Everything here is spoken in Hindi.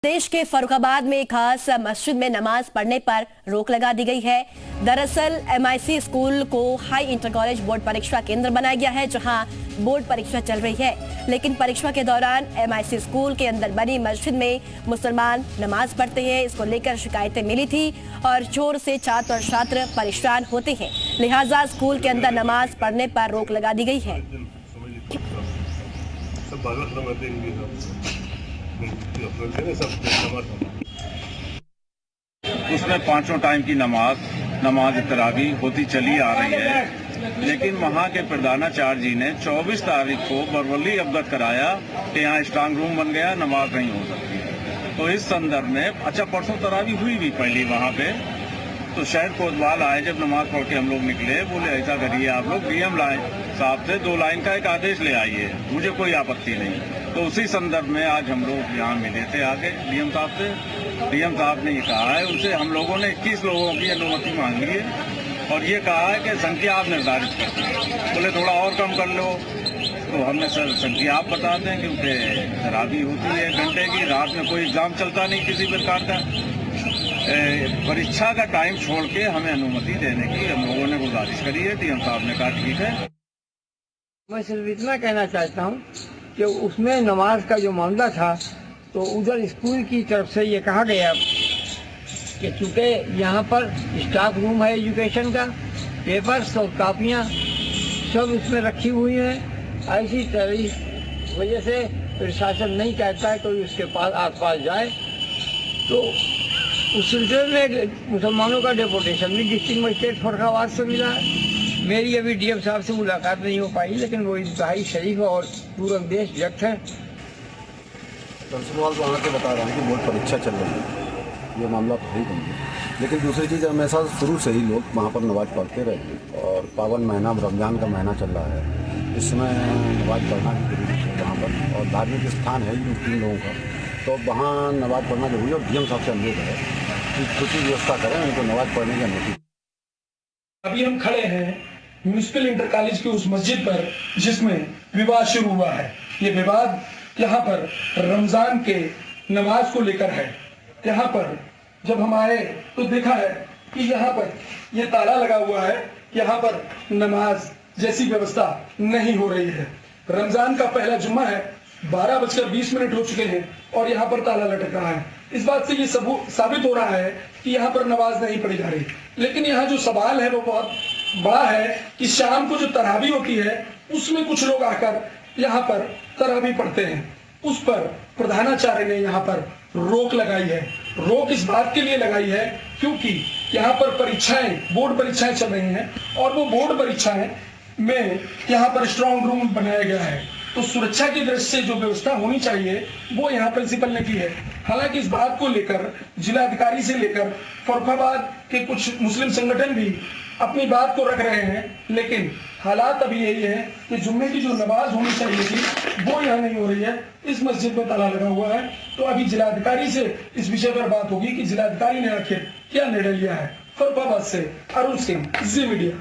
देश के फर्रुखाबाद में खास मस्जिद में नमाज पढ़ने पर रोक लगा दी गई है। दरअसल MIC स्कूल को हाई इंटर कॉलेज बोर्ड परीक्षा केंद्र बनाया गया है, जहां बोर्ड परीक्षा चल रही है। लेकिन परीक्षा के दौरान MIC स्कूल के अंदर बनी मस्जिद में मुसलमान नमाज पढ़ते हैं। इसको लेकर शिकायतें मिली थी और जोर से छात्र और छात्र परेशान होते हैं, लिहाजा स्कूल के अंदर नमाज पढ़ने पर रोक लगा दी गई है। उसमें पांचों टाइम की नमाज तरावी होती चली आ रही है, लेकिन वहाँ के प्रधानाचार्य जी ने 24 तारीख को बरवली अवगत कराया कि यहाँ स्ट्रांग रूम बन गया, नमाज नहीं हो सकती। तो इस संदर्भ में परसों तरावी हुई भी पहली वहाँ पे, तो शहर कोतवाल आए, जब नमाज पढ़ के हम लोग निकले, बोले ऐसा करिए आप लोग DM साहब से 2 लाइन का एक आदेश ले आइए, मुझे कोई आपत्ति नहीं। तो उसी संदर्भ में आज हम लोग यहाँ मिले थे आगे DM साहब से। DM साहब ने ये कहा है, उनसे हम लोगों ने 21 लोगों की अनुमति मांगी है और ये कहा है कि संख्या आप निर्धारित कर दें। बोले थोड़ा और कम कर लो, तो हमने सर संख्या आप बता दें, क्योंकि तरावी होती है 1 घंटे की, रात में कोई एग्जाम चलता नहीं किसी प्रकार का। परीक्षा का टाइम छोड़ के हमें अनुमति देने की हम लोगों ने गुजारिश करी है। DM साहब ने कहा ठीक है। मैं सिर्फ इतना कहना चाहता हूँ कि उसमें नमाज का जो मामला था, तो उधर स्कूल की तरफ से ये कहा गया कि चूँकि यहाँ पर स्टाफ रूम है एजुकेशन का, पेपर्स और कापियाँ सब उसमें रखी हुई हैं, ऐसी तरह वजह से प्रशासन नहीं कहता है कोई उसके पास आसपास जाए। तो उस सिलसिले में मुसलमानों का डेपुटेशन भी डिस्ट्रिक्ट मजिस्ट्रेट फर्रुखाबाद से मिला है। मेरी अभी DM साहब से मुलाकात नहीं हो पाई, लेकिन वो इंतहाई शरीफ और पूरा देश व्यक्त है। प्रिंसिपल वहाँ के बता रहे हैं कि बोर्ड परीक्षा चल रही है, ये मामला तो है ही। लेकिन दूसरी चीज़, हमेशा शुरू से ही लोग वहाँ पर नमाज पढ़ते रहे और पावन महीना रमज़ान का महीना चल रहा है, इस समय नमाज पढ़ना भी जरूरी है वहाँ पर, और धार्मिक स्थान है इन 3 लोगों का, तो वहाँ नमाज पढ़ना जरूरी है। और DM साहब से अनुरोध है कि कुछ व्यवस्था करें, उनको नमाज पढ़ने की अनुमति। अभी हम खड़े हैं म्यूनिसिपल इंटर कॉलेज की उस मस्जिद पर जिसमें विवाद शुरू हुआ है। ये विवाद यहाँ पर रमजान के नमाज को लेकर है। यहाँ पर जब हम आए तो देखा है कि यहाँ पर ये ताला लगा हुआ है, यहाँ पर नमाज जैसी व्यवस्था नहीं हो रही है। रमजान का पहला जुम्मा है, 12:20 हो चुके हैं और यहाँ पर ताला लटक रहा है। इस बात से ये साबित हो रहा है कि यहाँ पर नमाज नहीं पढ़ी जा रही। लेकिन यहाँ जो सवाल है वो बहुत बड़ा है कि शाम को जो तरावी होती है उसमें कुछ लोग आकर यहाँ पर तरावी पढ़ते हैं, उस पर प्रधानाचार्य ने यहाँ पर रोक लगाई है। रोक इस बात के लिए लगाई है क्योंकि यहाँ पर परीक्षाएं, बोर्ड परीक्षाएं चल रही हैं और वो बोर्ड परीक्षाएं में यहाँ पर स्ट्रांग रूम बनाया गया है, तो सुरक्षा की दृष्टि से जो व्यवस्था होनी चाहिए वो यहाँ प्रिंसिपल ने की है। हालांकि इस बात को लेकर जिलाधिकारी से लेकर फर्रुखाबाद के कुछ मुस्लिम संगठन भी अपनी बात को रख रहे हैं, लेकिन हालात अभी यही है कि जुम्मे की जो नमाज होनी चाहिए थी वो यहाँ नहीं हो रही है। इस मस्जिद में ताला लगा हुआ है, तो अभी जिलाधिकारी से इस विषय पर बात होगी कि जिलाधिकारी ने आखिर क्या निर्णय लिया है। फर्रुखाबाद से अरुण सिंह, जी मीडिया।